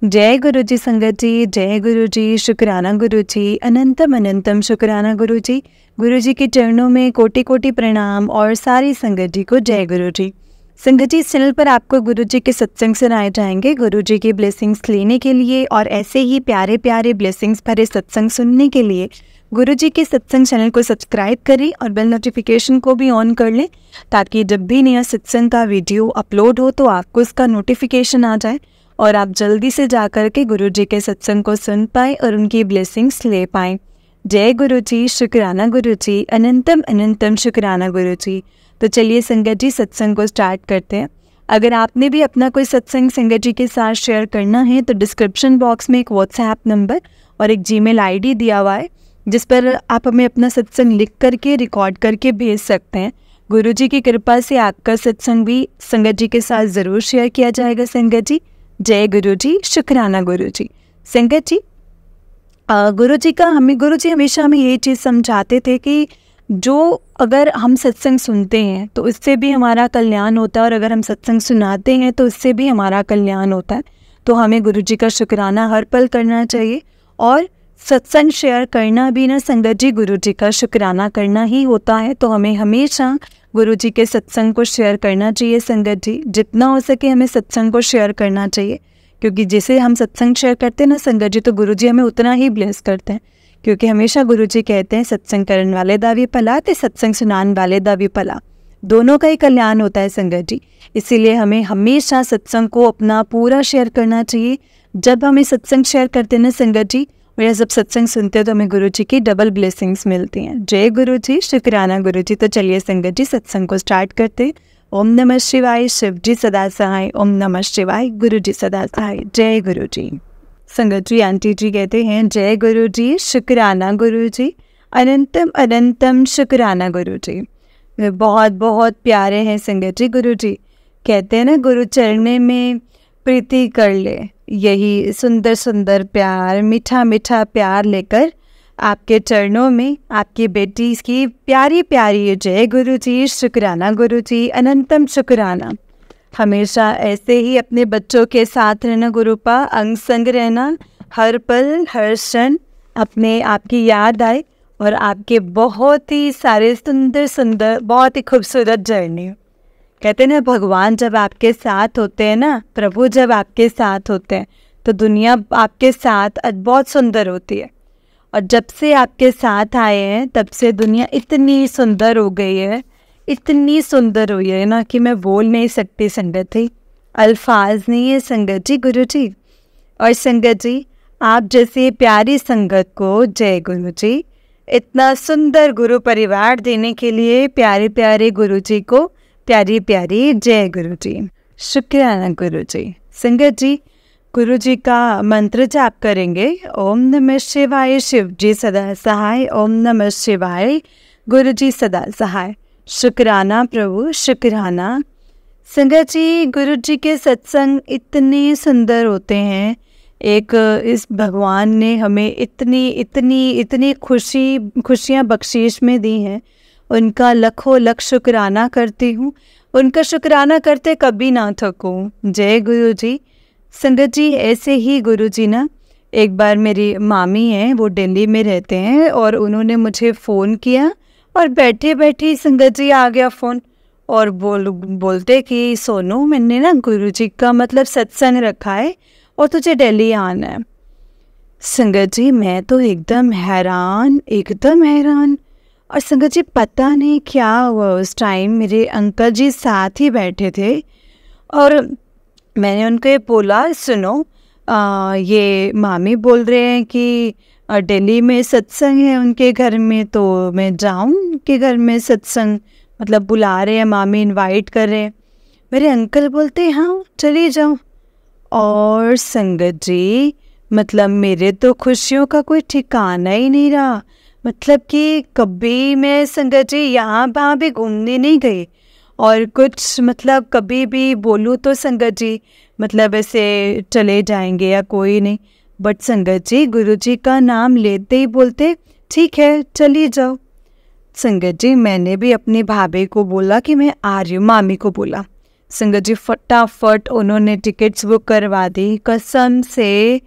जय गुरु जी संगत जी, जय गुरु जी, शुक्राना गुरु जी, अनंतम अनंतम शुक्राना गुरु जी। गुरु जी के चरणों में कोटि कोटि प्रणाम और सारी संगत जी को जय गुरु जी। संगत जी, इस चैनल पर आपको गुरु जी के सत्संग सुनाए जाएंगे। गुरु जी की ब्लेसिंग्स लेने के लिए और ऐसे ही प्यारे प्यारे ब्लेसिंग्स भरे सत्संग सुनने के लिए गुरु जी के सत्संग चैनल को सब्सक्राइब करें और बेल नोटिफिकेशन को भी ऑन कर लें, ताकि जब भी नया सत्संग का वीडियो अपलोड हो तो आपको उसका नोटिफिकेशन आ जाए और आप जल्दी से जाकर के गुरु जी के सत्संग को सुन पाए और उनकी ब्लेसिंग्स ले पाएँ। जय गुरु जी, शुक्राना गुरु जी, अनंतम अनंतम शुक्राना गुरु जी। तो चलिए संगत जी, सत्संग को स्टार्ट करते हैं। अगर आपने भी अपना कोई सत्संग संगत जी के साथ शेयर करना है तो डिस्क्रिप्शन बॉक्स में एक व्हाट्सएप नंबर और एक जीमेल आईडी दिया हुआ है, जिस पर आप हमें अपना सत्संग लिख करके रिकॉर्ड करके भेज सकते हैं। गुरु जी की कृपा से आपका सत्संग भी संगत जी के साथ ज़रूर शेयर किया जाएगा। संगत जी, जय गुरु जी, शुक्राना गुरु जी। संगत जी, गुरु जी हमेशा हमें ये चीज़ समझाते थे कि जो अगर हम सत्संग सुनते हैं तो उससे भी हमारा कल्याण होता है, और अगर हम सत्संग सुनाते हैं तो उससे भी हमारा कल्याण होता है। तो हमें गुरु जी का शुक्राना हर पल करना चाहिए, और सत्संग शेयर करना भी ना संगत जी गुरु जी का शुक्राना करना ही होता है। तो हमें हमेशा गुरु जी के सत्संग को शेयर करना चाहिए। संगत जी, जितना हो सके हमें सत्संग को शेयर करना चाहिए, क्योंकि जैसे हम सत्संग शेयर करते हैं ना संगत जी, तो गुरु जी हमें उतना ही ब्लेस करते हैं। क्योंकि हमेशा गुरु जी कहते हैं सत्संग करने वाले दा भी भला ते सत्संग सुनाने वाले दा भी भला, दोनों का ही कल्याण होता है संगत जी। इसीलिए हमें हमेशा सत्संग को अपना पूरा शेयर करना चाहिए। जब हमें सत्संग शेयर करते हैं ना संगत जी, और जब सत्संग सुनते हैं तो हमें गुरु जी की डबल ब्लेसिंग्स मिलती हैं। जय गुरु जी, शुक्राना गुरु जी। तो चलिए संगत जी, सत्संग को स्टार्ट करते हैं। ओम नमः शिवाय, शिव जी सदा सहाय। ओम नमः शिवाय, गुरु जी सदा सहाय। जय गुरु जी। संगत जी, आंटी जी कहते हैं जय गुरु जी, शुक्राना गुरु जी, अनंतम अनंतम शुक्राना गुरु जी। बहुत बहुत प्यारे हैं संगत जी। गुरु जी कहते हैं ना, गुरु चरणों में प्रीति कर ले, यही सुंदर सुंदर प्यार, मीठा मीठा प्यार लेकर आपके चरणों में आपकी बेटी की प्यारी प्यारी जय गुरु जी, शुक्राना गुरु जी, अनंतम शुक्राना। हमेशा ऐसे ही अपने बच्चों के साथ रहना गुरुपा, अंग संग रहना, हर पल हर क्षण अपने आपकी याद आए और आपके बहुत ही सारे सुंदर सुंदर बहुत ही खूबसूरत जर्नी। कहते हैं ना, भगवान जब आपके साथ होते हैं ना, प्रभु जब आपके साथ होते हैं तो दुनिया आपके साथ बहुत सुंदर होती है। और जब से आपके साथ आए हैं तब से दुनिया इतनी सुंदर हो गई है, इतनी सुंदर हुई है ना कि मैं बोल नहीं सकती संगत जी, अल्फाज नहीं है संगत जी गुरु जी। और संगत जी, आप जैसे प्यारी संगत को जय गुरु जी, इतना सुंदर गुरु परिवार देने के लिए प्यारे प्यारे गुरु जी को प्यारी प्यारी जय गुरु जी, शुक्राना गुरु जी। संगत जी, गुरु जी का मंत्र जाप करेंगे। ओम नमः शिवाय, शिव जी सदा सहाय। ओम नमः शिवाय, गुरु जी सदा सहाय। शुक्राना प्रभु, शुक्राना। संगत जी, गुरु जी के सत्संग इतने सुंदर होते हैं। एक इस भगवान ने हमें इतनी इतनी इतनी खुशियाँ बख्शीश में दी हैं, उनका लखों लख शुक्राना करती हूँ। उनका शुक्राना करते कभी ना थकूँ। जय गुरु जी। संगत जी, ऐसे ही गुरु जी ना, एक बार मेरी मामी हैं, वो दिल्ली में रहते हैं, और उन्होंने मुझे फ़ोन किया और बैठे बैठे संगत जी आ गया फ़ोन, और बोलते कि सोनू, मैंने ना गुरु जी का मतलब सत्संग रखा है और तुझे दिल्ली आना है। संगत जी, मैं तो एकदम हैरान, एकदम हैरान। और संगत जी, पता नहीं क्या हुआ, उस टाइम मेरे अंकल जी साथ ही बैठे थे, और मैंने उनको बोला, सुनो, ये मामी बोल रहे हैं कि दिल्ली में सत्संग है उनके घर में, तो मैं जाऊं उनके घर में सत्संग, मतलब बुला रहे हैं मामी, इनवाइट कर रहे हैं। मेरे अंकल बोलते हाँ चली जाओ। और संगत जी, मतलब मेरे तो खुशियों का कोई ठिकाना ही नहीं रहा। मतलब कि कभी मैं संगत जी यहाँ वहाँ भी घूमने नहीं गई, और कुछ मतलब कभी भी बोलूँ तो संगत जी मतलब ऐसे चले जाएंगे या कोई नहीं, बट संगत जी गुरु जी का नाम लेते ही बोलते ठीक है चली जाओ। संगत जी, मैंने भी अपनी भाभी को बोला कि मैं आ रही हूँ, मामी को बोला संगत जी फटाफट उन्होंने टिकट्स बुक करवा दी। कसम से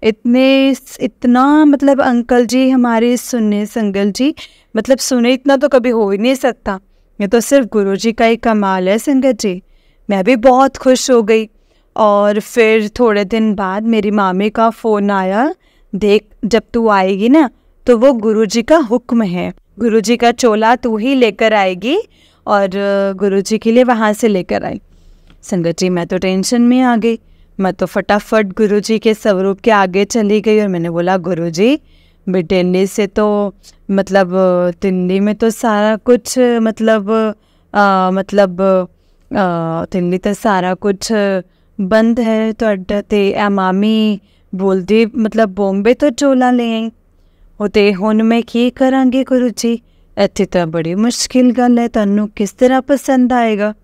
इतना मतलब अंकल जी हमारे सुने, संगत जी मतलब सुने इतना तो कभी हो ही नहीं सकता, ये तो सिर्फ गुरुजी का ही कमाल है संगत जी। मैं भी बहुत खुश हो गई। और फिर थोड़े दिन बाद मेरी मामी का फ़ोन आया, देख जब तू आएगी ना तो वो गुरुजी का हुक्म है, गुरुजी का चोला तू ही लेकर आएगी और गुरुजी के लिए वहाँ से लेकर आई। संगत जी मैं तो टेंशन में आ गई, मैं तो फटाफट गुरुजी के स्वरूप के आगे चली गई और मैंने बोला गुरुजी दिल्ली से तो मतलब दिल्ली में तो सारा कुछ मतलब दिल्ली तो सारा कुछ बंद है, तो मामी बोलती मतलब बॉम्बे तो चोला ले आई होते हुन मैं की करांगे गुरुजी, इत्थे तो बड़ी मुश्किल गल है, तन्नू किस तरह पसंद आएगा,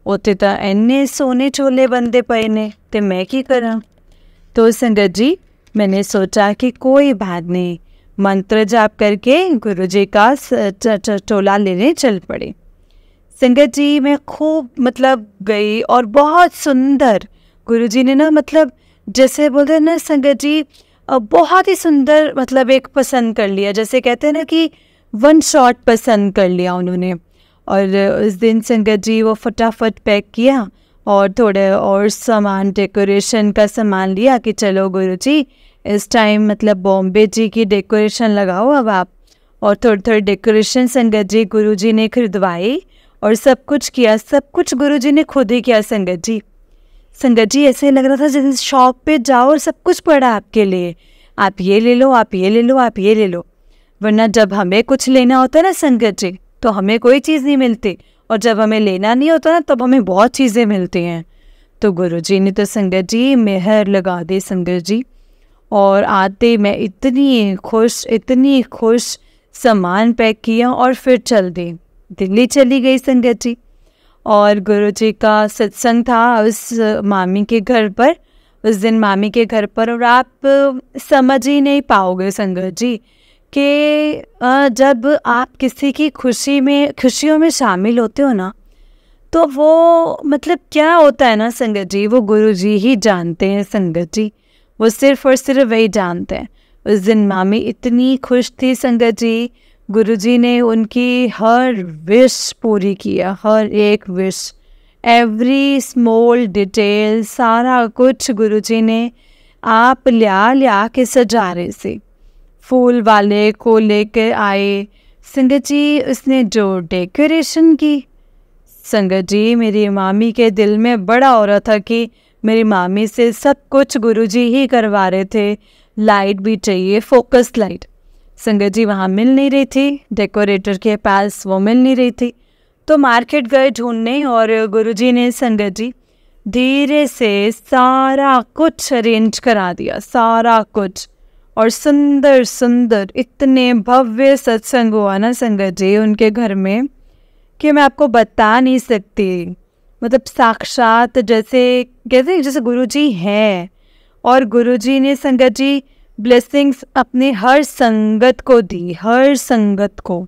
उत्थे तो इन्ने सोने चोले बंदे पे ने ते मैं की करा। तो संगत जी मैंने सोचा कि कोई बात नहीं, मंत्र जाप करके गुरुजी का चोला लेने चल पड़े। संगत जी मैं खूब मतलब गई और बहुत सुंदर गुरुजी ने ना मतलब जैसे बोलते हैं ना संगत जी बहुत ही सुंदर मतलब एक पसंद कर लिया, जैसे कहते हैं ना कि वन शॉट पसंद कर लिया उन्होंने। और उस दिन संगत जी वो फटाफट पैक किया और थोड़े और सामान डेकोरेशन का सामान लिया कि चलो गुरुजी इस टाइम मतलब बॉम्बे जी की डेकोरेशन लगाओ अब आप। और थोड़ी थोड़ी डेकोरेशन संगत जी गुरुजी ने खरीदवाई और सब कुछ किया, सब कुछ गुरुजी ने खुद ही किया संगत जी। संगत जी ऐसे लग रहा था जैसे शॉप पे जाओ और सब कुछ पड़ा आपके लिए, आप ये ले लो, आप ये ले लो, आप ये ले लो। वरना जब हमें कुछ लेना होता है ना संगत जी तो हमें कोई चीज़ नहीं मिलती, और जब हमें लेना नहीं होता ना तब हमें बहुत चीज़ें मिलती हैं। तो गुरुजी ने तो संगत जी मेहर लगा दी संगत जी। और आते मैं इतनी खुश सामान पैक किया और फिर चल दी, दिल्ली चली गई संगत जी। और गुरुजी का सत्संग था उस मामी के घर पर, उस दिन मामी के घर पर। और आप समझ ही नहीं पाओगे संगत जी कि जब आप किसी की खुशियों में शामिल होते हो ना तो वो मतलब क्या होता है ना संगत जी, वो गुरुजी ही जानते हैं संगत जी, वो सिर्फ और सिर्फ वही जानते हैं। उस दिन मामी इतनी खुश थी संगत जी, गुरुजी ने उनकी हर विश पूरी किया, हर एक विश, एवरी स्मॉल डिटेल, सारा कुछ गुरुजी ने आप लिया के सजारे से फूल वाले को लेकर आए संगत जी। उसने जो डेकोरेशन की संगत जी मेरी मामी के दिल में बड़ा हो रहा था कि मेरी मामी से सब कुछ गुरुजी ही करवा रहे थे। लाइट भी चाहिए, फोकस लाइट संगत जी वहाँ मिल नहीं रही थी, डेकोरेटर के पास वो मिल नहीं रही थी, तो मार्केट गए ढूंढने और गुरुजी ने संगत जी धीरे से सारा कुछ अरेंज करा दिया, सारा कुछ। और सुंदर सुंदर इतने भव्य सत्संग हुआ ना संगत जी उनके घर में कि मैं आपको बता नहीं सकती, मतलब साक्षात जैसे कहते हैं जैसे गुरुजी हैं। और गुरुजी ने संगत जी ब्लेसिंग्स अपने हर संगत को दी, हर संगत को।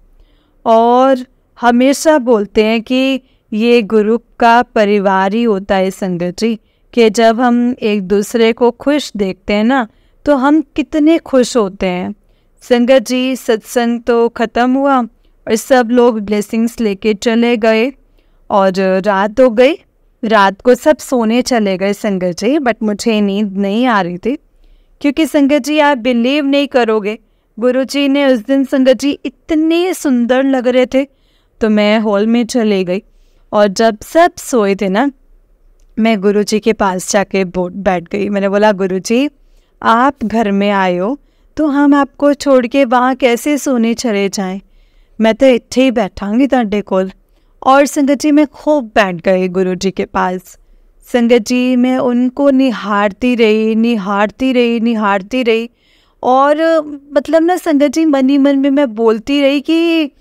और हमेशा बोलते हैं कि ये गुरु का परिवार ही होता है संगत जी, कि जब हम एक दूसरे को खुश देखते हैं ना तो हम कितने खुश होते हैं। संगत जी सत्संग तो ख़त्म हुआ और सब लोग ब्लेसिंग्स लेके चले गए और रात हो गई, रात को सब सोने चले गए संगत जी। बट मुझे नींद नहीं आ रही थी क्योंकि संगत जी आप बिलीव नहीं करोगे, गुरुजी ने उस दिन संगत जी इतने सुंदर लग रहे थे। तो मैं हॉल में चले गई और जब सब सोए थे ना मैं गुरुजी के पास जाके बैठ गई। मैंने बोला गुरुजी आप घर में आए हो तो हम आपको छोड़ के वहाँ कैसे सोने चले जाएं, मैं तो इत्थे ही बैठांगी तुहाडे कोल। और संगत जी मैं खूब बैठ गई गुरुजी के पास। संगत जी मैं उनको निहारती रही और मतलब ना संगत जी मन ही मन में मैं बोलती रही कि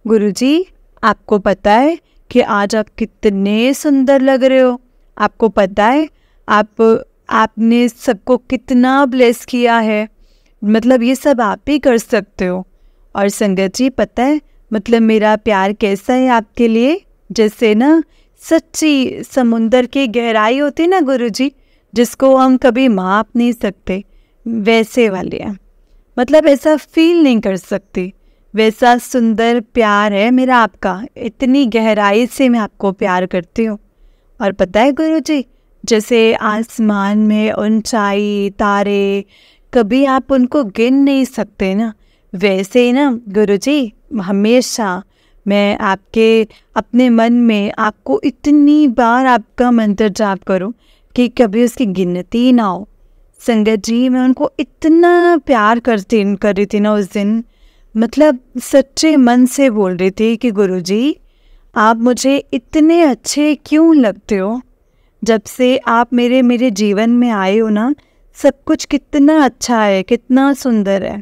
गुरुजी आपको पता है कि आज आप कितने सुंदर लग रहे हो, आपको पता है आपने सबको कितना ब्लेस किया है, मतलब ये सब आप ही कर सकते हो। और संगत जी पता है मतलब मेरा प्यार कैसा है आपके लिए, जैसे ना सच्ची समुंदर की गहराई होती ना गुरुजी, जिसको हम कभी माप नहीं सकते, वैसे वाले हैं। मतलब ऐसा फील नहीं कर सकती, वैसा सुंदर प्यार है मेरा आपका। इतनी गहराई से मैं आपको प्यार करती हूँ। और पता है गुरुजी, जैसे आसमान में ऊंचाई तारे, कभी आप उनको गिन नहीं सकते ना, वैसे ही ना गुरुजी हमेशा मैं आपके अपने मन में आपको इतनी बार आपका मंत्र जाप करूं कि कभी उसकी गिनती ना हो। संगत जी, मैं उनको इतना प्यार कर रही थी ना उस दिन, मतलब सच्चे मन से बोल रही थी कि गुरुजी आप मुझे इतने अच्छे क्यों लगते हो। जब से आप मेरे जीवन में आए हो ना, सब कुछ कितना अच्छा है, कितना सुंदर है।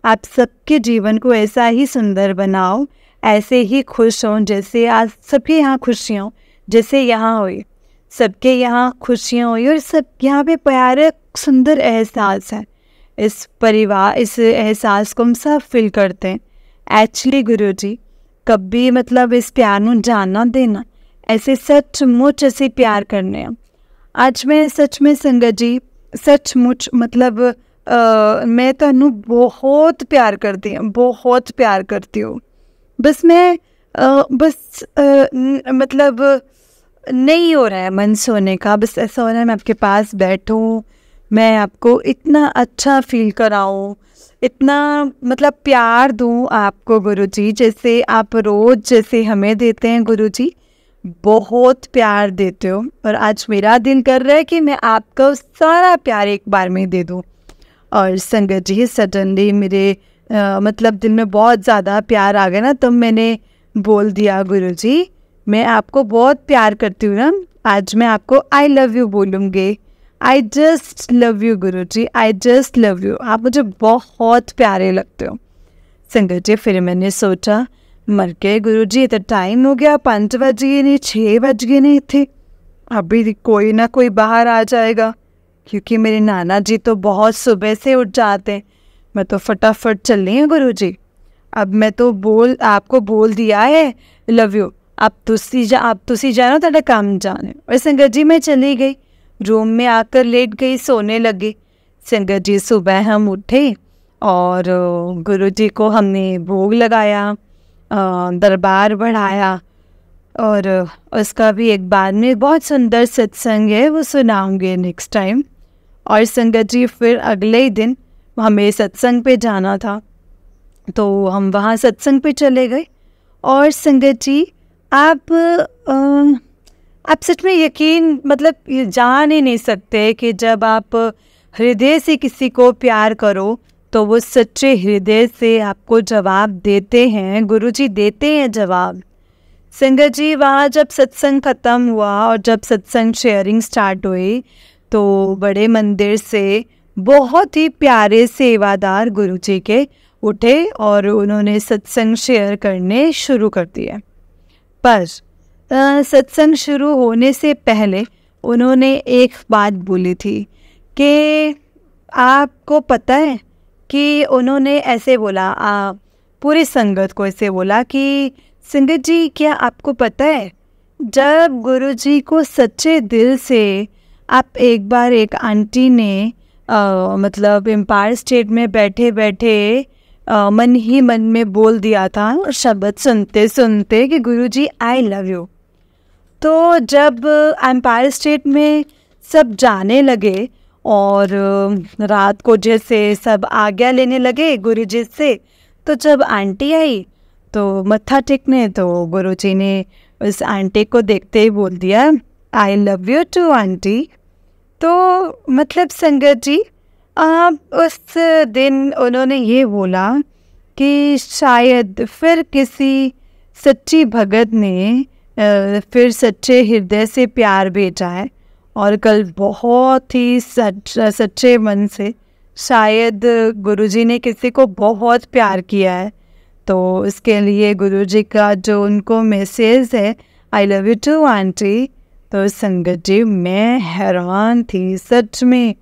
आप सबके जीवन को ऐसा ही सुंदर बनाओ, ऐसे ही खुश हों जैसे आज सबके यहाँ खुशियाँ हों, जैसे यहाँ हुई सबके यहाँ खुशियाँ हुई। और सब यहाँ पे प्यारे सुंदर एहसास है, इस परिवार इस एहसास को हम सब फील करते हैं। एक्चुअली गुरुजी कभी मतलब इस प्यार ਨੂੰ जानना देना, ऐसे सचमुच ऐसे प्यार करने हैं। आज मैं सच में संगत जी सचमुच मतलब मैं ਤੁਹਾਨੂੰ बहुत प्यार करती हूँ, बहुत प्यार करती हूँ। बस मैं मतलब नहीं हो रहा है मन सोने का, बस ऐसा हो रहा है मैं आपके पास बैठूं, मैं आपको इतना अच्छा फील कराऊं, इतना मतलब प्यार दूं आपको गुरुजी, जैसे आप रोज़ जैसे हमें देते हैं गुरुजी, बहुत प्यार देते हो। और आज मेरा दिल कर रहा है कि मैं आपका सारा प्यार एक बार में दे दूं। और संगत जी सडनली मेरे मतलब दिल में बहुत ज़्यादा प्यार आ गया ना, तो मैंने बोल दिया गुरुजी मैं आपको बहुत प्यार करती हूँ ना, आज मैं आपको आई लव यू बोलूँगी। I just love you Guruji, I just love you, आप मुझे बहुत प्यारे लगते हो। संगत जी फिर मैंने सोचा मर के गुरुजी तो टाइम हो गया, 5 बज गए नहीं, 6 बज गए नहीं थे, अभी कोई ना कोई बाहर आ जाएगा, क्योंकि मेरे नाना जी तो बहुत सुबह से उठ जाते हैं। मैं तो फटाफट चल रही हूँ गुरुजी, अब मैं तो आपको बोल दिया है लव यू, आप तुसी जानो ਤੁਹਾਡਾ काम जाने। और संगत जी मैं चली गई, रूम में आकर लेट गई, सोने लगी। संगत जी सुबह हम उठे और गुरुजी को हमने भोग लगाया, दरबार बढ़ाया, और उसका भी एक बाद में बहुत सुंदर सत्संग है, वो सुनाऊंगे नेक्स्ट टाइम। और संगत जी फिर अगले ही दिन हमें सत्संग पे जाना था, तो हम वहाँ सत्संग पे चले गए। और संगत जी आप सच में यकीन मतलब ये जान ही नहीं सकते कि जब आप हृदय से किसी को प्यार करो तो वो सच्चे हृदय से आपको जवाब देते हैं, गुरुजी देते हैं जवाब। संगत जी वहाँ जब सत्संग ख़त्म हुआ और जब सत्संग शेयरिंग स्टार्ट हुई, तो बड़े मंदिर से बहुत ही प्यारे सेवादार गुरुजी के उठे और उन्होंने सत्संग शेयर करने शुरू कर दिए। पर सत्संग शुरू होने से पहले उन्होंने एक बात बोली थी कि आपको पता है कि उन्होंने ऐसे बोला, पूरी संगत को ऐसे बोला कि संगत जी क्या आपको पता है, जब गुरुजी को सच्चे दिल से आप एक बार एक आंटी ने मतलब एम्पायर स्टेट में बैठे बैठे मन ही मन में बोल दिया था शब्द सुनते सुनते कि गुरुजी आई लव यू। तो जब एम्पायर स्टेट में सब जाने लगे और रात को जैसे सब आज्ञा लेने लगे गुरुजी से, तो जब आंटी आई तो मत्था टेकने, तो गुरुजी ने उस आंटी को देखते ही बोल दिया I love you too aunty. तो मतलब संगत जी उस दिन उन्होंने ये बोला कि शायद फिर किसी सच्ची भगत ने फिर सच्चे हृदय से प्यार भेजा है, और कल बहुत ही सच्चे मन से शायद गुरुजी ने किसी को बहुत प्यार किया है। तो इसके लिए गुरुजी का जो उनको मैसेज है I love you too aunty, तो संगत जी मैं हैरान थी सच में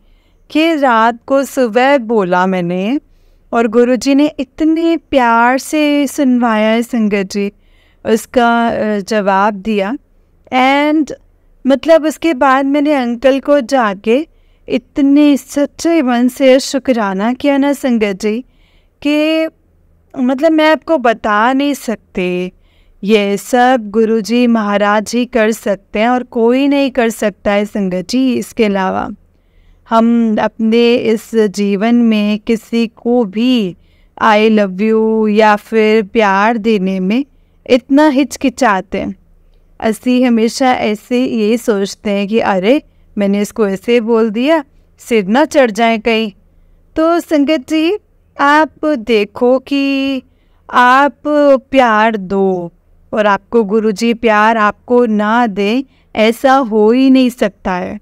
कि रात को सुबह बोला मैंने और गुरुजी ने इतने प्यार से सुनवाया है संगत जी, उसका जवाब दिया। एंड मतलब उसके बाद मैंने अंकल को जाके इतने सच्चे मन से शुक्राना किया ना संगत जी, कि मतलब मैं आपको बता नहीं सकते। ये सब गुरुजी महाराज ही कर सकते हैं और कोई नहीं कर सकता है संगत जी इसके अलावा। हम अपने इस जीवन में किसी को भी आई लव यू या फिर प्यार देने में इतना हिचकिचाते हैं। असी हमेशा ऐसे ये सोचते हैं कि अरे मैंने इसको ऐसे बोल दिया, सिर ना चढ़ जाए कहीं। तो संगत जी आप देखो कि आप प्यार दो और आपको गुरुजी प्यार आपको ना दे, ऐसा हो ही नहीं सकता है।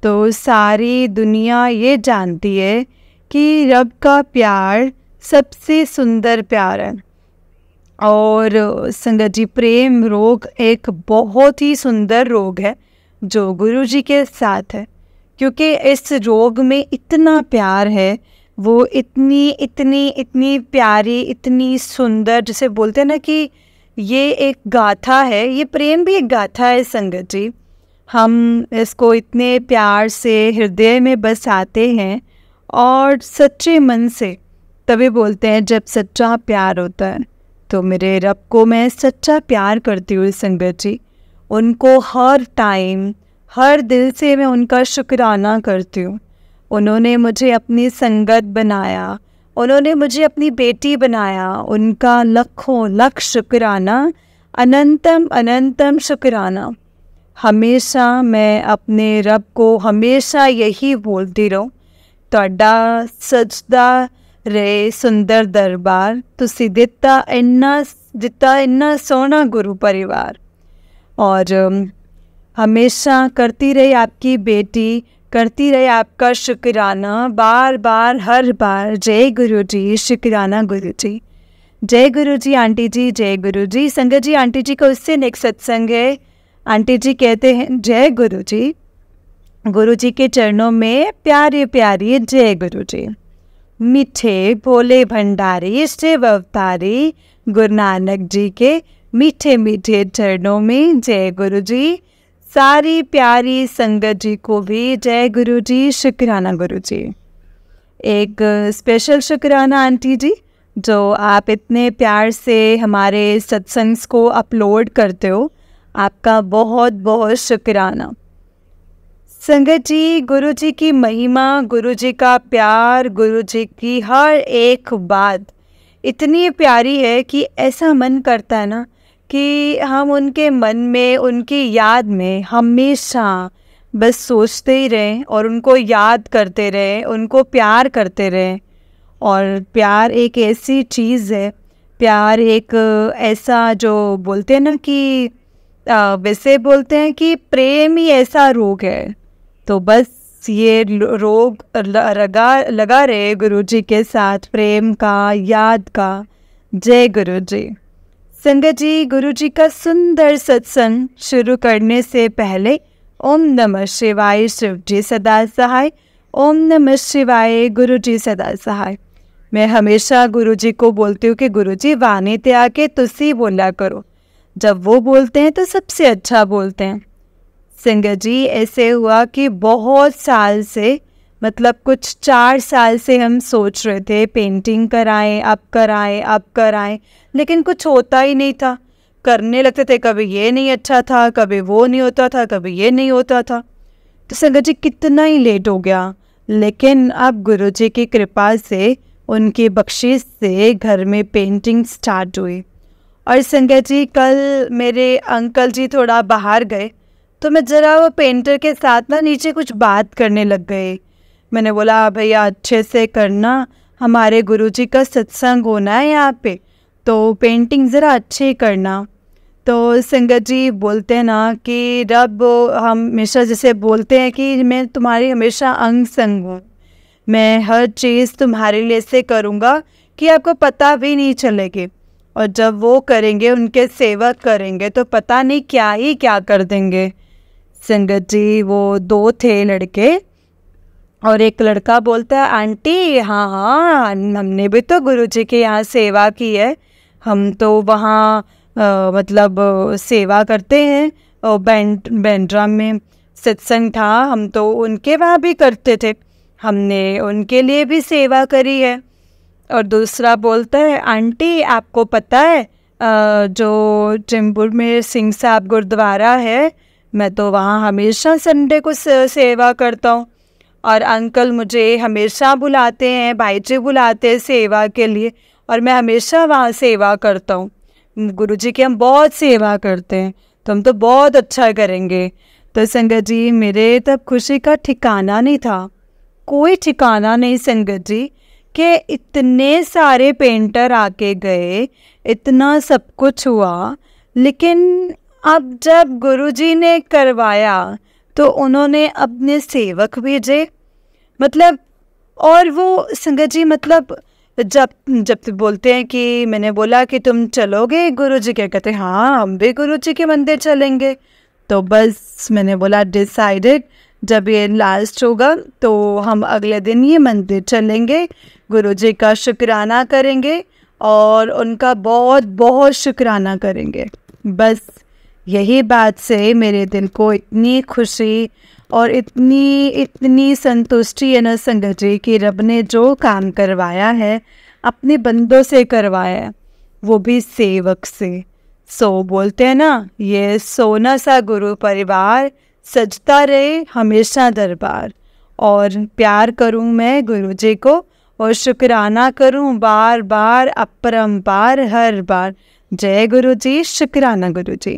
तो सारी दुनिया ये जानती है कि रब का प्यार सबसे सुंदर प्यार है। और संगत जी प्रेम रोग एक बहुत ही सुंदर रोग है जो गुरुजी के साथ है, क्योंकि इस रोग में इतना प्यार है, वो इतनी इतनी इतनी प्यारी, इतनी सुंदर, जैसे बोलते हैं ना कि ये एक गाथा है, ये प्रेम भी एक गाथा है संगत जी। हम इसको इतने प्यार से हृदय में बसाते हैं और सच्चे मन से, तभी बोलते हैं जब सच्चा प्यार होता है। तो मेरे रब को मैं सच्चा प्यार करती हूँ संगत जी, उनको हर टाइम हर दिल से मैं उनका शुक्राना करती हूँ। उन्होंने मुझे अपनी संगत बनाया, उन्होंने मुझे अपनी बेटी बनाया, उनका लखों लख शुक्राना, अनंतम अनंतम शुक्राना। हमेशा मैं अपने रब को हमेशा यही बोलती रहूँ, तुहाडा सजदा रे सुंदर दरबार, तुसी दिता इन्ना सोहना गुरु परिवार। और हमेशा करती रही आपकी बेटी, करती रहे आपका शुक्राना बार बार हर बार। जय गुरु जी, शुक्राना गुरु जी। जय गुरु जी आंटी जी, जय गुरु जी। संगत जी आंटी जी का उससे नेक्स्ट सत्संग है। आंटी जी कहते हैं जय गुरु जी, गुरु जी के चरणों में प्यारे प्यारे जय गुरु जी। मीठे भोले भंडारी शिव अवतारी, गुरु नानक जी के मीठे मीठे चरणों में जय गुरु जी। सारी प्यारी संगत जी को भी जय गुरु जी, शुक्राना गुरु जी। एक स्पेशल शुक्राना आंटी जी, जो आप इतने प्यार से हमारे सत्संग को अपलोड करते हो, आपका बहुत बहुत शुक्राना। संगत जी गुरु जी की महिमा, गुरु जी का प्यार, गुरु जी की हर एक बात इतनी प्यारी है कि ऐसा मन करता है ना कि हम उनके मन में, उनकी याद में हमेशा बस सोचते ही रहें और उनको याद करते रहें, उनको प्यार करते रहें। और प्यार एक ऐसी चीज़ है, प्यार एक ऐसा जो बोलते हैं ना कि वैसे बोलते हैं कि प्रेम ही ऐसा रोग है। तो बस ये रोग लगा रहे गुरु जी के साथ, प्रेम का, याद का। जय गुरु जी। संगत जी गुरु जी का सुंदर सत्संग शुरू करने से पहले ओम नमः शिवाय, शिव जी सदा सहाय। ओम नमः शिवाय, गुरु जी सदा सहाय। मैं हमेशा गुरु जी को बोलती हूँ कि गुरु जी वाणी ते आके तुसी बोला करो, जब वो बोलते हैं तो सबसे अच्छा बोलते हैं। संगत जी ऐसे हुआ कि बहुत साल से, मतलब कुछ 4 साल से हम सोच रहे थे पेंटिंग कराएं, अब कराएं, लेकिन कुछ होता ही नहीं था। करने लगते थे, कभी ये नहीं अच्छा था, कभी वो नहीं होता था, कभी ये नहीं होता था। तो संगत जी कितना ही लेट हो गया, लेकिन अब गुरु जी की कृपा से, उनकी बख्शिश से घर में पेंटिंग स्टार्ट हुई। और संगत जी कल मेरे अंकल जी थोड़ा बाहर गए, तो मैं ज़रा वो पेंटर के साथ ना नीचे कुछ बात करने लग गए। मैंने बोला भैया अच्छे से करना, हमारे गुरुजी का सत्संग होना है यहाँ पे, तो पेंटिंग ज़रा अच्छे करना। तो संगत जी बोलते हैं ना कि रब हमेशा जैसे बोलते हैं कि मैं तुम्हारी हमेशा अंग संग हूँ, मैं हर चीज़ तुम्हारे लिए से करूँगा कि आपको पता भी नहीं चलेगी। और जब वो करेंगे, उनके सेवक करेंगे, तो पता नहीं क्या ही क्या कर देंगे। संगत जी वो 2 थे लड़के, और एक लड़का बोलता है आंटी हाँ हमने भी तो गुरुजी के यहाँ सेवा की है, हम तो वहाँ मतलब सेवा करते हैं, बैंड्रा में सत्संग था, हम तो उनके वहाँ भी करते थे, हमने उनके लिए भी सेवा करी है। और दूसरा बोलता है, आंटी आपको पता है जो चिंबुर में सिंह साहब गुरुद्वारा है, मैं तो वहाँ हमेशा संडे को सेवा करता हूँ, और अंकल मुझे हमेशा बुलाते हैं, भाई जी बुलाते हैं सेवा के लिए, और मैं हमेशा वहाँ सेवा करता हूँ। गुरुजी की हम बहुत सेवा करते हैं, तो हम तो बहुत अच्छा करेंगे। तो संगत जी मेरे तब खुशी का ठिकाना नहीं था, कोई ठिकाना नहीं संगत जी, कि इतने सारे पेंटर आके गए, इतना सब कुछ हुआ, लेकिन अब जब गुरुजी ने करवाया तो उन्होंने अपने सेवक भेजे, मतलब, और वो संगत जी मतलब जब बोलते हैं कि मैंने बोला कि तुम चलोगे गुरुजी के, कहते हाँ हम भी गुरुजी के मंदिर चलेंगे। तो बस मैंने बोला डिसाइडेड, जब ये लास्ट होगा तो हम अगले दिन ये मंदिर चलेंगे, गुरुजी का शुक्राना करेंगे और उनका बहुत बहुत शुक्राना करेंगे। बस यही बात से मेरे दिल को इतनी खुशी और इतनी संतुष्टि है ना संगत जी, कि रब ने जो काम करवाया है अपने बंदों से करवाया है, वो भी सेवक से। सो बोलते हैं ना, ये सोना सा गुरु परिवार, सजता रहे हमेशा दरबार। और प्यार करूं मैं गुरु जी को और शुक्राना करूं बार बार अपरंपार हर बार। जय गुरु जी, शुक्राना गुरु जी।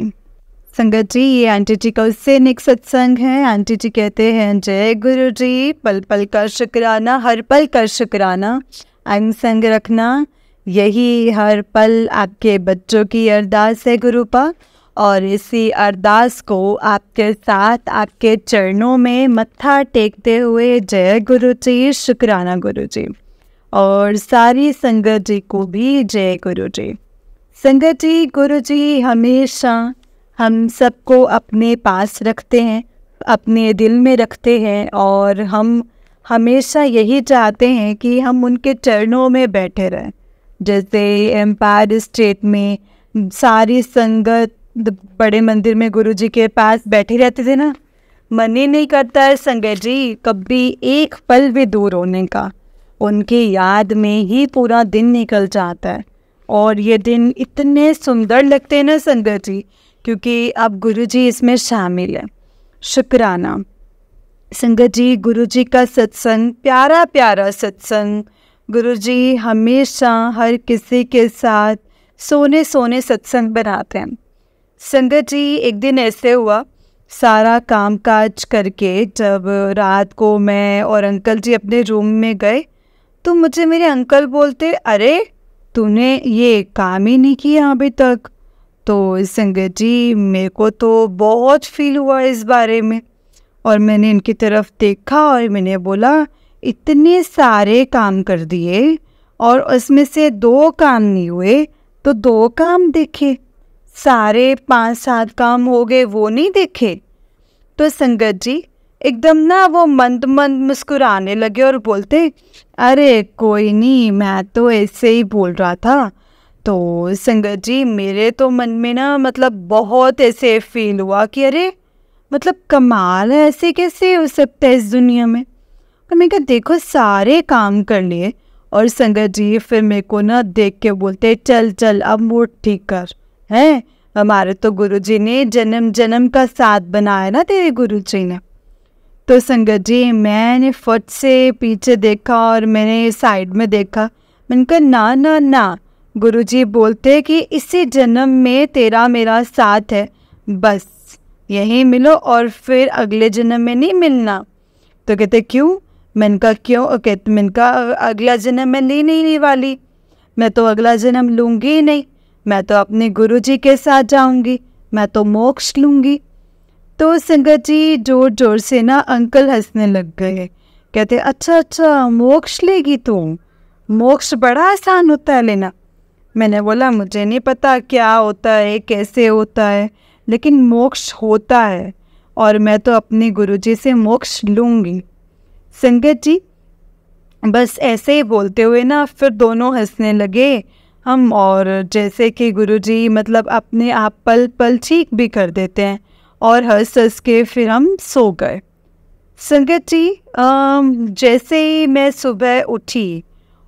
संगत जी ये आंटी जी का उससे निक सत्संग है। आंटी जी कहते हैं, जय गुरु जी, पल पल का शुक्राना, हर पल का शुक्राना, अंग संग रखना, यही हर पल आपके बच्चों की अरदास है गुरुपा। और इसी अरदास को आपके साथ आपके चरणों में मत्था टेकते हुए जय गुरु जी, शुक्राना गुरु जी। और सारी संगत जी को भी जय गुरु जी। संगत जी, गुरु जी हमेशा हम सबको अपने पास रखते हैं, अपने दिल में रखते हैं, और हम हमेशा यही चाहते हैं कि हम उनके चरणों में बैठे रहें। जैसे एम्पायर स्टेट में सारी संगत बड़े मंदिर में गुरुजी के पास बैठे रहते थे ना, मन ही नहीं करता है संगत जी कभी एक पल भी दूर होने का, उनकी याद में ही पूरा दिन निकल जाता है। और ये दिन इतने सुंदर लगते हैं ना संगत जी, क्योंकि अब गुरुजी इसमें शामिल है। शुक्राना संगत जी, गुरुजी का सत्संग प्यारा प्यारा सत्संग, गुरुजी हमेशा हर किसी के साथ सोने सोने सत्संग बनाते हैं। संगत जी एक दिन ऐसे हुआ, सारा काम काज करके जब रात को मैं और अंकल जी अपने रूम में गए, तो मुझे मेरे अंकल बोलते, अरे तूने ये काम ही नहीं किया अभी तक। तो संगत जी मेरे को तो बहुत फील हुआ इस बारे में, और मैंने इनकी तरफ देखा और मैंने बोला, इतने सारे काम कर दिए और उसमें से 2 काम नहीं हुए, तो 2 काम देखे, सारे 5-7 काम हो गए वो नहीं देखे। तो संगत जी एकदम ना वो मंद मंद मुस्कुराने लगे और बोलते, अरे कोई नहीं, मैं तो ऐसे ही बोल रहा था। तो संगत जी मेरे तो मन में ना मतलब बहुत ऐसे फील हुआ कि अरे मतलब कमाल है, ऐसे कैसे हो सकता है इस दुनिया में। तो मैं कहा देखो सारे काम कर लिए, और संगत जी फिर मेरे को ना देख के बोलते, चल चल अब मूड ठीक कर, हैं हमारे तो गुरुजी ने जन्म जन्म का साथ बनाया ना तेरे गुरुजी ने। तो संगत जी मैंने फट से पीछे देखा और मैंने साइड में देखा, मैंने कहा ना ना ना, गुरुजी बोलते कि इसी जन्म में तेरा मेरा साथ है, बस यहीं मिलो और फिर अगले जन्म में नहीं मिलना। तो कहते क्यों? मैंने कहा क्यों? कहते मैंने कहा अगला जन्म मैं नहीं वाली, मैं तो अगला जन्म लूँगी ही नहीं, मैं तो अपने गुरुजी के साथ जाऊँगी, मैं तो मोक्ष लूँगी। तो संगत जी जोर जोर से ना अंकल हंसने लग गए, कहते अच्छा मोक्ष लेगी तू, मोक्ष बड़ा आसान होता है लेना। मैंने बोला मुझे नहीं पता क्या होता है कैसे होता है, लेकिन मोक्ष होता है और मैं तो अपने गुरुजी से मोक्ष लूँगी। संगत जी बस ऐसे ही बोलते हुए ना फिर दोनों हंसने लगे हम, और जैसे कि गुरुजी मतलब अपने आप पल पल ठीक भी कर देते हैं और हंस हंस के फिर हम सो गए। संगत जी, जैसे ही मैं सुबह उठी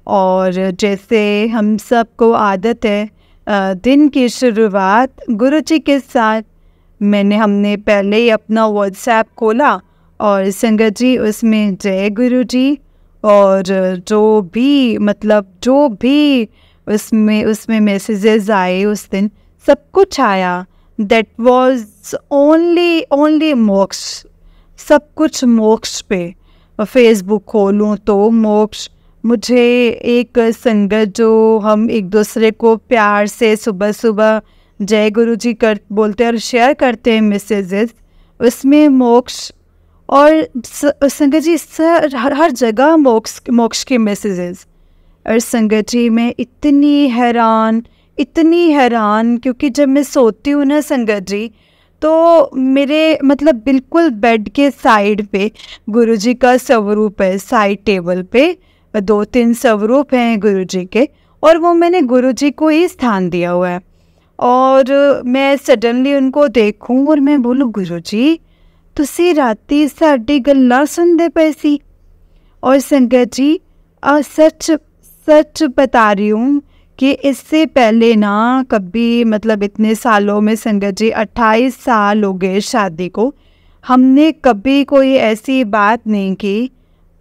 और जैसे हम सबको आदत है दिन की शुरुआत गुरुजी के साथ, हमने पहले ही अपना व्हाट्सएप खोला और संगत जी उसमें जय गुरु जी और जो भी उसमें मैसेजेस आए उस दिन, सब कुछ आया। दैट वाज ओनली मोक्ष, सब कुछ मोक्ष पे। फेसबुक खोलूँ तो मोक्ष। मुझे एक संगत जो हम एक दूसरे को प्यार से सुबह सुबह जय गुरु जी बोलते हैं और शेयर करते हैं मैसेजेस, उसमें मोक्ष। और संगत जी हर जगह मोक्ष के मैसेजेस। और संगत जी मैं इतनी हैरान क्योंकि जब मैं सोती हूँ ना संगत जी, तो मेरे बिल्कुल बेड के साइड पे गुरुजी का स्वरूप है। साइड टेबल पे 2-3 स्वरूप हैं गुरुजी के, और वो मैंने गुरुजी को ही स्थान दिया हुआ है। और मैं सडनली उनको देखूं और मैं बोलूँ, गुरुजी तुसी राती साडी गल्लां सुनदे पए सी। और संगत जी सच बता रही हूँ कि इससे पहले ना कभी इतने सालों में संगत जी 28 साल हो गए शादी को, हमने कभी कोई ऐसी बात नहीं की।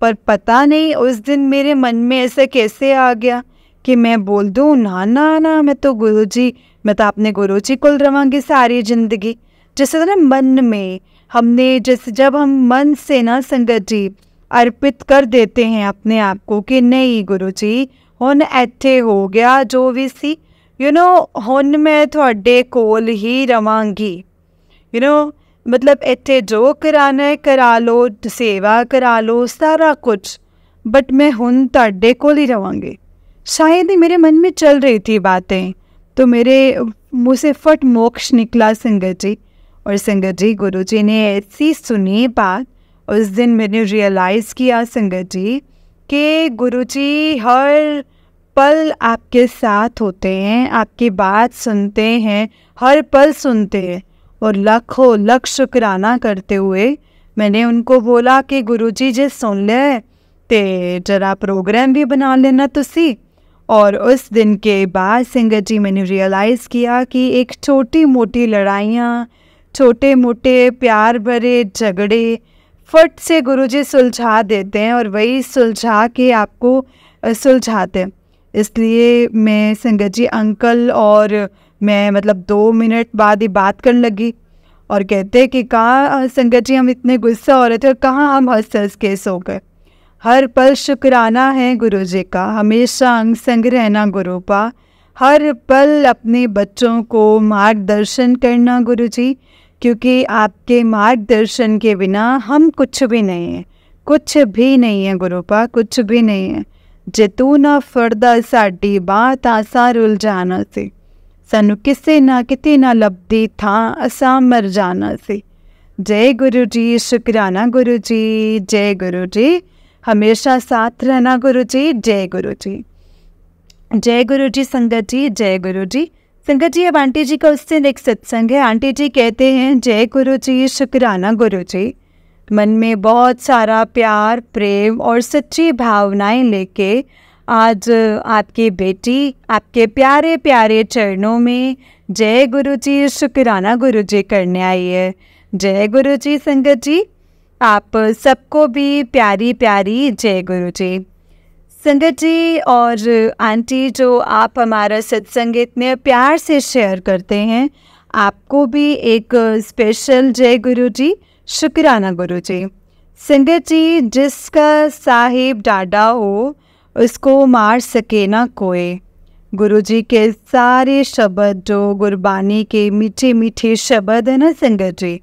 पर पता नहीं उस दिन मेरे मन में ऐसे कैसे आ गया कि मैं बोल दूँ ना मैं तो अपने गुरुजी को रवांगी सारी जिंदगी। जैसे ना मन में हमने जब हम मन से ना संगत जी अर्पित कर देते हैं अपने आप को कि नहीं गुरुजी हुन ਇੱਥੇ हो गया जो भी सी, हुन मैं ਤੁਹਾਡੇ कोल ही रवांगी। ਇੱਥੇ जो कराना है करा लो, सेवा करा लो, सारा कुछ, बट मैं हुन ਤੁਹਾਡੇ कोल ही रवांगी। शायद ही मेरे मन में चल रही थी बातें, तो मेरे मुँह से फट मोक्ष निकला संगत जी। और संगत जी गुरुजी ने ऐसी सुनी बात, उस दिन मैंने रियलाइज़ किया संगत जी कि गुरुजी हर पल आपके साथ होते हैं, आपकी बात सुनते हैं, हर पल सुनते हैं। और लाखों लाख शुक्राना करते हुए मैंने उनको बोला कि गुरुजी जे सुन ले ते जरा प्रोग्राम भी बना लेना तुसी। और उस दिन के बाद संगत जी मैंने रियलाइज़ किया कि एक छोटी मोटी लड़ाइयाँ, छोटे मोटे प्यार भरे झगड़े फट से गुरुजी सुलझा देते हैं, और वही सुलझा के आपको सुलझाते हैं। इसलिए मैं संगत जी अंकल और मैं 2 मिनट बाद ही बात करने लगी और कहते कि कहाँ संगत जी हम इतने गुस्सा हो रहे थे और कहाँ हम हंस के सो गए। हर पल शुक्राना है गुरुजी का, हमेशा अंग संग रहना गुरु पा, हर पल अपने बच्चों को मार्गदर्शन करना गुरुजी, क्योंकि आपके मार्गदर्शन के बिना हम कुछ भी नहीं है गुरुपा, कुछ भी नहीं है। जे तू ना फड़दा साडी बात आसा रुल जाना सी, सानू किसे ना किते ना लभदी था असा मर जाना सी। जय गुरु जी, शुक्राना गुरु जी, जय गुरु जी, हमेशा साथ रहना गुरु जी, जय गुरु जी, जय गुरु जी। संगत जी जय गुरु जी। संगत जी अब आंटी जी का उस दिन एक सत्संग है। आंटी जी कहते हैं जय गुरु जी, शुक्राना गुरु जी। मन में बहुत सारा प्यार, प्रेम और सच्ची भावनाएं लेके आज आपकी बेटी आपके प्यारे प्यारे चरणों में जय गुरु जी, शुक्राना गुरु जी करने आई है। जय गुरु जी। संगत जी आप सबको भी प्यारी प्यारी जय गुरु जी। संगत जी और आंटी जो आप हमारा सत्संग इतने प्यार से शेयर करते हैं, आपको भी एक स्पेशल जय गुरु जी, शुक्राना गुरु जी। संगत जी जिसका साहिब डाडा हो उसको मार सके ना कोई। गुरु जी के सारे शब्द जो गुरबानी के मीठे मीठे शब्द है ना संगत जी,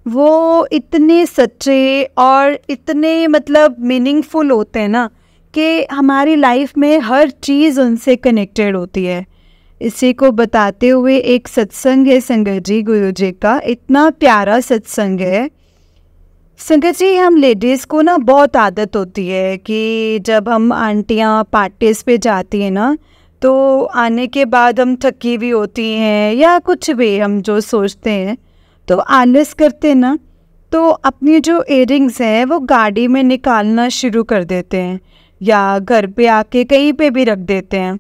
वो इतने सच्चे और इतने मीनिंगफुल होते हैं ना कि हमारी लाइफ में हर चीज़ उनसे कनेक्टेड होती है। इसी को बताते हुए एक सत्संग है संगत जी, गुरु जी का इतना प्यारा सत्संग है। संगत जी हम लेडीज़ को ना बहुत आदत होती है कि जब हम आंटियाँ पार्टीज पे जाती हैं ना, तो आने के बाद हम थकी हुई होती हैं या कुछ भी हम जो सोचते हैं, तो आलस करते ना, तो अपनी जो इयरिंग्स हैं वो गाड़ी में निकालना शुरू कर देते हैं या घर पे आके कहीं पे भी रख देते हैं।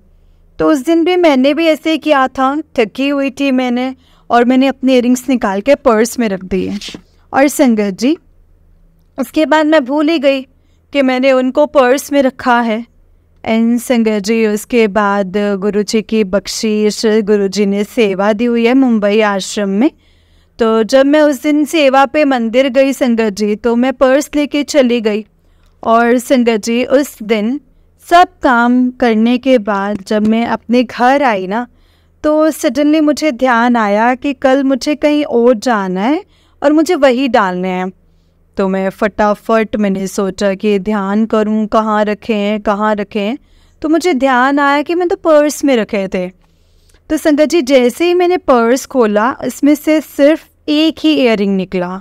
तो उस दिन भी मैंने भी ऐसे किया था, थकी हुई थी मैंने, और मैंने अपने इयरिंग्स निकाल के पर्स में रख दिए। और संगत जी, उसके बाद मैं भूल ही गई कि मैंने उनको पर्स में रखा है। एंड संगत जी, उसके बाद गुरुजी की बख्शीश, गुरुजी ने सेवा दी हुई है मुंबई आश्रम में। तो जब मैं उस दिन सेवा पे मंदिर गई संगत जी, तो मैं पर्स लेके चली गई। और संगत जी, उस दिन सब काम करने के बाद जब मैं अपने घर आई ना, तो सडनली मुझे ध्यान आया कि कल मुझे कहीं और जाना है और मुझे वही डालने हैं। तो मैं फटाफट मैंने सोचा कि ध्यान करूं, कहाँ रखें। तो मुझे ध्यान आया कि मैं तो पर्स में रखे थे। तो संगत जी, जैसे ही मैंने पर्स खोला, इसमें से सिर्फ एक ही इयरिंग निकला।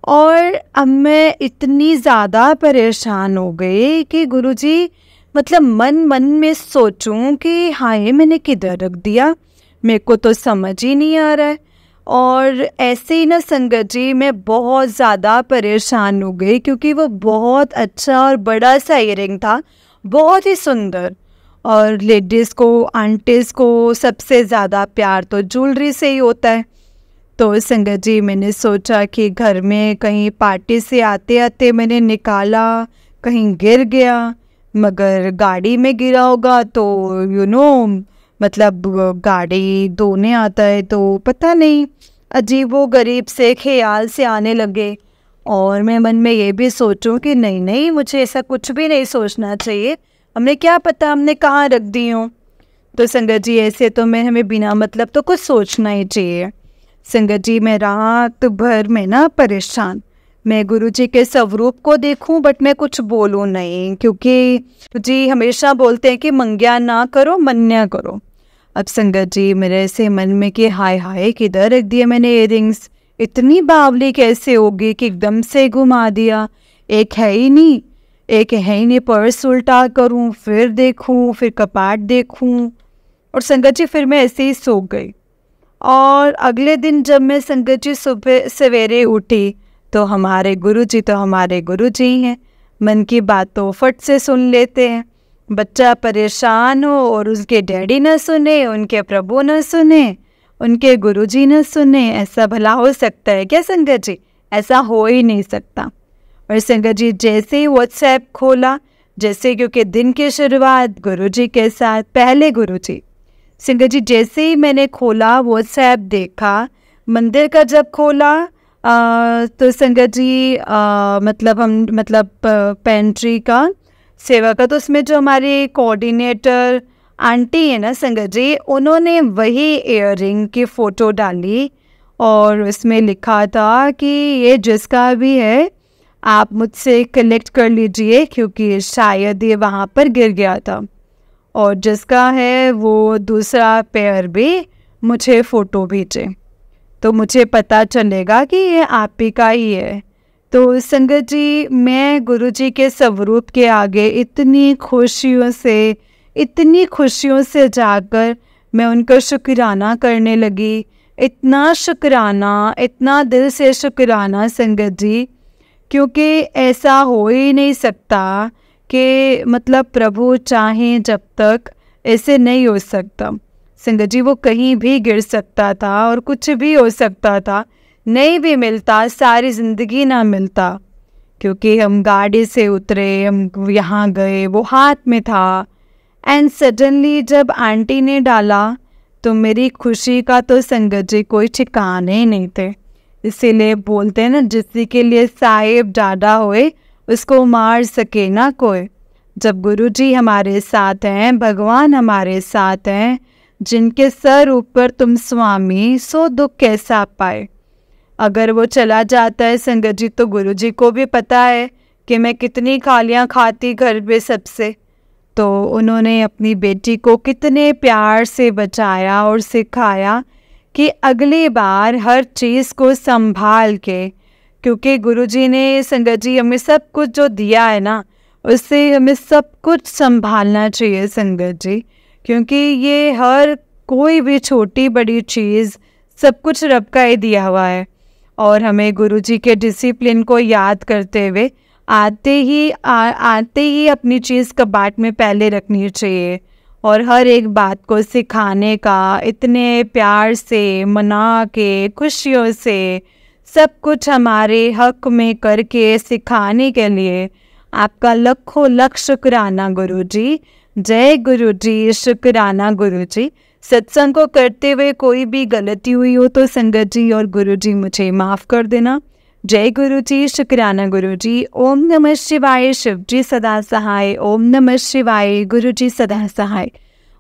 और अब मैं इतनी ज़्यादा परेशान हो गई कि गुरुजी, मतलब मन में सोचूं कि हाय मैंने किधर रख दिया, मेरे को तो समझ ही नहीं आ रहा है। और ऐसे ही ना संगत जी, मैं बहुत ज़्यादा परेशान हो गई, क्योंकि वो बहुत अच्छा और बड़ा सा इयरिंग था, बहुत ही सुंदर। और लेडीज़ को, आंटीज़ को सबसे ज़्यादा प्यार तो ज्वेलरी से ही होता है। तो संगत जी, मैंने सोचा कि घर में कहीं पार्टी से आते आते मैंने निकाला, कहीं गिर गया, मगर गाड़ी में गिरा होगा तो मतलब गाड़ी धोने आता है तो पता नहीं, अजीबोगरीब से ख्याल से आने लगे। और मैं मन में ये भी सोचूं कि नहीं, मुझे ऐसा कुछ भी नहीं सोचना चाहिए, हमने क्या पता हमने कहाँ रख दी हूँ। तो संगत जी, ऐसे तो हमें बिना मतलब तो कुछ सोचना ही चाहिए। संगत जी, मैं रात भर में ना परेशान, मैं गुरुजी के स्वरूप को देखूं बट मैं कुछ बोलूं नहीं, क्योंकि जी हमेशा बोलते हैं कि मंग्या ना करो, मन्या करो। अब संगत जी, मेरे ऐसे मन में कि हाय किधर रख दिया मैंने इयरिंग्स, इतनी बावली कैसे होगी कि एकदम से घुमा दिया, एक है ही नहीं, पर्स उल्टा करूं, फिर देखूं, फिर कपाट देखूं। और संगत जी, फिर मैं ऐसे ही सो गई। और अगले दिन जब मैं संगत जी सुबह सवेरे उठी, तो हमारे गुरुजी हैं, मन की बात तो फट से सुन लेते हैं। बच्चा परेशान हो और उसके डैडी न सुने, उनके प्रभु न सुने, उनके गुरुजी न सुने, ऐसा भला हो सकता है क्या संगत जी? ऐसा हो ही नहीं सकता। और संगत जी, जैसे ही व्हाट्सएप खोला, जैसे क्योंकि दिन की शुरुआत गुरुजी के साथ, पहले गुरुजी, संगत जी जैसे ही मैंने खोला व्हाट्सएप देखा, मंदिर का जब खोला तो संगत जी मतलब पेंट्री का सेवा का, तो उसमें जो हमारी कोऑर्डिनेटर आंटी है ना संगत जी, उन्होंने वही इयररिंग की फ़ोटो डाली और उसमें लिखा था कि ये जिसका भी है आप मुझसे कलेक्ट कर लीजिए, क्योंकि शायद ये वहाँ पर गिर गया था, और जिसका है वो दूसरा पेयर भी मुझे फ़ोटो भेजे तो मुझे पता चलेगा कि ये आप ही का ही है। तो संगत जी, मैं गुरुजी के स्वरूप के आगे इतनी खुशियों से जाकर मैं उनका शुक्राना करने लगी, इतना शुक्राना, इतना दिल से शुक्राना संगत जी, क्योंकि ऐसा हो ही नहीं सकता कि मतलब प्रभु चाहे जब तक ऐसे नहीं हो सकता। संगत जी, वो कहीं भी गिर सकता था और कुछ भी हो सकता था, नहीं भी मिलता, सारी ज़िंदगी ना मिलता, क्योंकि हम गाड़ी से उतरे, हम यहाँ गए, वो हाथ में था। एंड सडनली जब आंटी ने डाला तो मेरी खुशी का तो संगत जी कोई ठिकाने ही नहीं थे। इसीलिए बोलते हैं ना, जिसी के लिए साहिब डाढ़ा होए उसको मार सके ना कोई। जब गुरुजी हमारे साथ हैं, भगवान हमारे साथ हैं, जिनके सर ऊपर तुम स्वामी, सो दुख कैसा पाए। अगर वो चला जाता है संगत जी, तो गुरुजी को भी पता है कि मैं कितनी खालियाँ खाती घर पे सबसे, तो उन्होंने अपनी बेटी को कितने प्यार से बचाया और सिखाया कि अगली बार हर चीज़ को संभाल के, क्योंकि गुरुजी ने संगत जी हमें सब कुछ जो दिया है ना, उससे हमें सब कुछ संभालना चाहिए संगत जी, क्योंकि ये हर कोई भी छोटी बड़ी चीज़ सब कुछ रब का ही दिया हुआ है। और हमें गुरुजी के डिसिप्लिन को याद करते हुए आते ही अपनी चीज़ कबाट में पहले रखनी चाहिए और हर एक बात को सिखाने का, इतने प्यार से, मना के, खुशियों से सब कुछ हमारे हक में करके सिखाने के लिए आपका लखों लख शुक्राना गुरुजी। जय गुरुजी, शुक्राना गुरुजी। सत्संग को करते हुए कोई भी गलती हुई हो तो संगत जी और गुरुजी मुझे माफ़ कर देना। जय गुरुजी, शुक्राना गुरुजी। ओम नमः शिवाय, शिवजी सदा सहाय। ओम नमः शिवाय, गुरुजी सदा सहाय।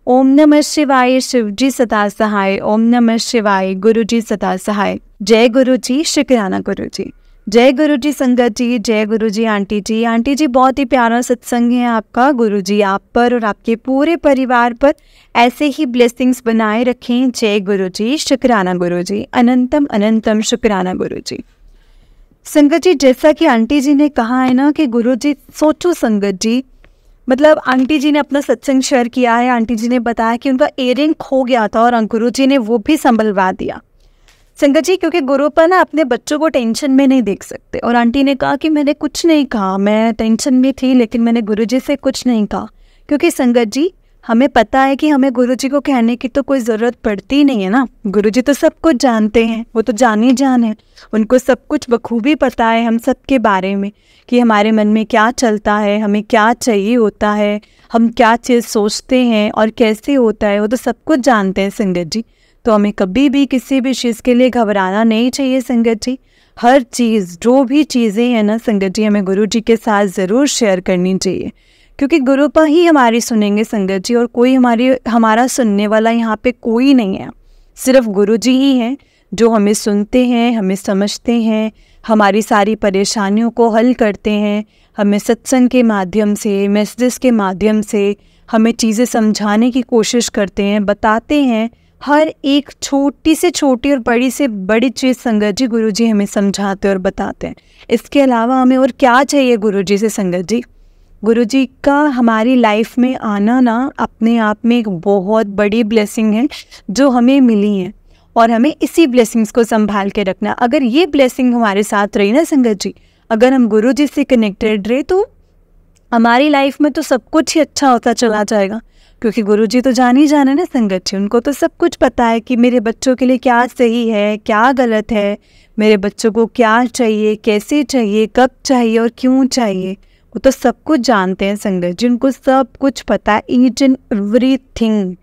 ओम नमः शिवाय, शिवजी सदा सहाय। ओम नमः शिवाय, गुरुजी सदा सहाय। जय गुरुजी, शुक्राना गुरुजी। जय गुरुजी संगत जी, जय गुरुजी आंटी जी। आंटी जी बहुत ही प्यारा सत्संग है आपका। गुरुजी आप पर और आपके पूरे परिवार पर ऐसे ही ब्लेसिंग्स बनाए रखें। जय गुरुजी, शुक्राना गुरुजी। अनंतम अनंतम शुक्राना गुरुजी। संगत जी जैसा कि आंटी जी ने कहा है ना कि गुरुजी, सोचो संगत जी, मतलब आंटी जी ने अपना सत्संग शेयर किया है। आंटी जी ने बताया कि उनका इयररिंग खो गया था और गुरुजी ने वो भी संभलवा दिया। संगत जी क्योंकि गुरुपा ना अपने बच्चों को टेंशन में नहीं देख सकते और आंटी ने कहा कि मैंने कुछ नहीं कहा, मैं टेंशन में थी लेकिन मैंने गुरुजी से कुछ नहीं कहा। क्योंकि संगत जी हमें पता है कि हमें गुरुजी को कहने की तो कोई ज़रूरत पड़ती नहीं है ना। गुरुजी तो सब कुछ जानते हैं, वो तो जान ही जान है, उनको सब कुछ बखूबी पता है हम सब के बारे में कि हमारे मन में क्या चलता है, हमें क्या चाहिए होता है, हम क्या चीज़ सोचते हैं और कैसे होता है, वो तो सब कुछ जानते हैं संगत जी। तो हमें कभी भी किसी भी चीज़ के लिए घबराना नहीं चाहिए संगत जी। हर चीज़, जो भी चीज़ें हैं ना संगत जी, हमें गुरुजी के साथ ज़रूर शेयर करनी चाहिए क्योंकि गुरुपा ही हमारी सुनेंगे संगत जी और कोई हमारा सुनने वाला यहाँ पे कोई नहीं है। सिर्फ गुरुजी ही हैं जो हमें सुनते हैं, हमें समझते हैं, हमारी सारी परेशानियों को हल करते हैं। हमें सत्संग के माध्यम से, मैसेजेस के माध्यम से हमें चीज़ें समझाने की कोशिश करते हैं, बताते हैं। हर एक छोटी से छोटी और बड़ी से बड़ी चीज़ संगत जी गुरुजी हमें समझाते और बताते हैं। इसके अलावा हमें और क्या चाहिए गुरुजी से संगत जी। गुरुजी का हमारी लाइफ में आना ना अपने आप में एक बहुत बड़ी ब्लेसिंग है जो हमें मिली है और हमें इसी ब्लेसिंग्स को संभाल के रखना। अगर ये ब्लेसिंग हमारे साथ रही ना संगत जी, अगर हम गुरुजी से कनेक्टेड रहे तो हमारी लाइफ में तो सब कुछ ही अच्छा होता चला जाएगा क्योंकि गुरुजी तो जान ही जाने ना संगत जी, उनको तो सब कुछ पता है कि मेरे बच्चों के लिए क्या सही है, क्या गलत है, मेरे बच्चों को क्या चाहिए, कैसे चाहिए, कब चाहिए और क्यों चाहिए। वो तो सब कुछ जानते हैं संगत जी, उनको सब कुछ पता है, ईच एंड एवरीथिंग,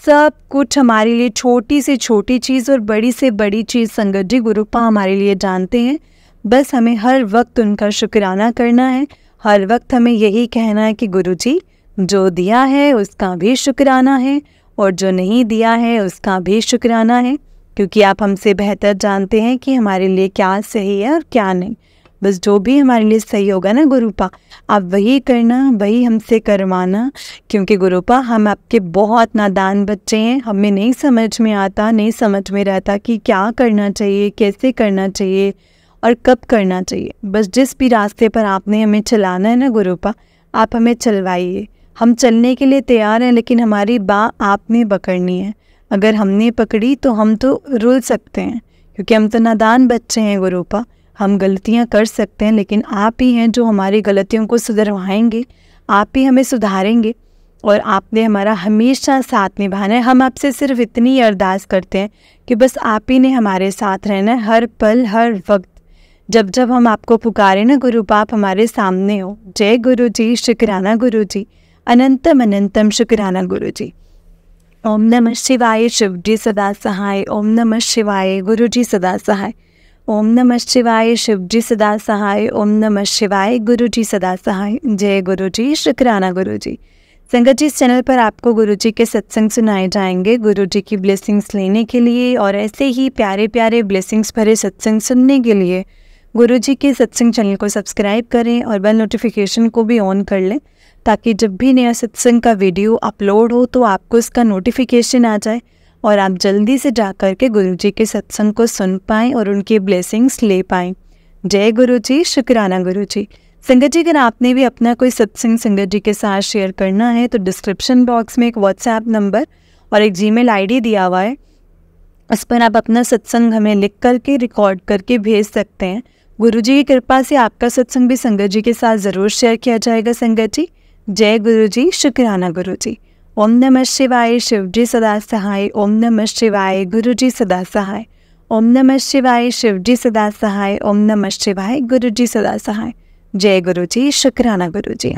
सब कुछ हमारे लिए, छोटी से छोटी चीज़ और बड़ी से बड़ी चीज़ संगत जी गुरुपा हमारे लिए जानते हैं। बस हमें हर वक्त उनका शुक्राना करना है, हर वक्त हमें यही कहना है कि गुरुजी जो दिया है उसका भी शुक्राना है और जो नहीं दिया है उसका भी शुक्राना है क्योंकि आप हमसे बेहतर जानते हैं कि हमारे लिए क्या सही है और क्या नहीं। बस जो भी हमारे लिए सही होगा ना गुरुपा, आप वही करना, वही हमसे करवाना क्योंकि गुरुपा हम आपके बहुत नादान बच्चे हैं, हमें नहीं समझ में आता, नहीं समझ में रहता कि क्या करना चाहिए, कैसे करना चाहिए और कब करना चाहिए। बस जिस भी रास्ते पर आपने हमें चलाना है ना गुरुपा, आप हमें चलवाइए। हम चलने के लिए तैयार हैं लेकिन हमारी बात आपने पकड़नी है। अगर हमने पकड़ी तो हम तो रुल सकते हैं क्योंकि हम तो नादान बच्चे हैं गुरुपा, हम गलतियां कर सकते हैं लेकिन आप ही हैं जो हमारी गलतियों को सुधरवाएंगे, आप ही हमें सुधारेंगे और आपने हमारा हमेशा साथ निभाना है। हम आपसे सिर्फ इतनी अरदास करते हैं कि बस आप ही ने हमारे साथ रहना है हर पल हर वक्त। जब जब हम आपको पुकारें ना गुरुपा, आप हमारे सामने हो। जय गुरु जी, शुक्राना गुरु जी, अनंतम अनंतम शुक्राना गुरु जी। ओम नमः शिवाय, शिव जी सदा सहाय। ओम नमः शिवाय, गुरु जी सदा सहाय। ओम नमः शिवाय, शिव जी सदा सहाय। ओम नमः शिवाय, गुरु जी सदा सहाय। जय गुरु जी, शुक्राना गुरु जी। संगत जी, इस चैनल पर आपको गुरु जी के सत्संग सुनाए जाएंगे गुरु जी की ब्लेसिंग्स लेने के लिए और ऐसे ही प्यारे प्यारे ब्लेसिंग्स भरे सत्संग सुनने के लिए गुरु जी के सत्संग चैनल को सब्सक्राइब करें और बेल नोटिफिकेशन को भी ऑन कर लें ताकि जब भी नया सत्संग का वीडियो अपलोड हो तो आपको इसका नोटिफिकेशन आ जाए और आप जल्दी से जा कर के गुरु जी के सत्संग को सुन पाएँ और उनकी ब्लेसिंग्स ले पाएँ। जय गुरु जी, शुक्राना गुरु जी। संगत जी, अगर आपने भी अपना कोई सत्संग संगत जी के साथ शेयर करना है तो डिस्क्रिप्शन बॉक्स में एक व्हाट्सएप नंबर और एक जीमेल आईडी दिया हुआ है, उस पर आप अपना सत्संग हमें लिख करके रिकॉर्ड करके भेज सकते हैं। गुरुजी की कृपा से आपका सत्संग भी संगत जी के साथ ज़रूर शेयर किया जाएगा। संगत जी, जय गुरु जी, शुक्राना गुरु जी। ओम नमः शिवाय, शिव जी सदा सहाय। ओम नमः शिवाय, गुरु जी सदा सहाय। ओम नमः शिवाय, शिव जी सदा सहाय। ओम नमः शिवाय, गुरु जी सदा सहाय। जय गुरु जी, शुक्राना गुरु जी।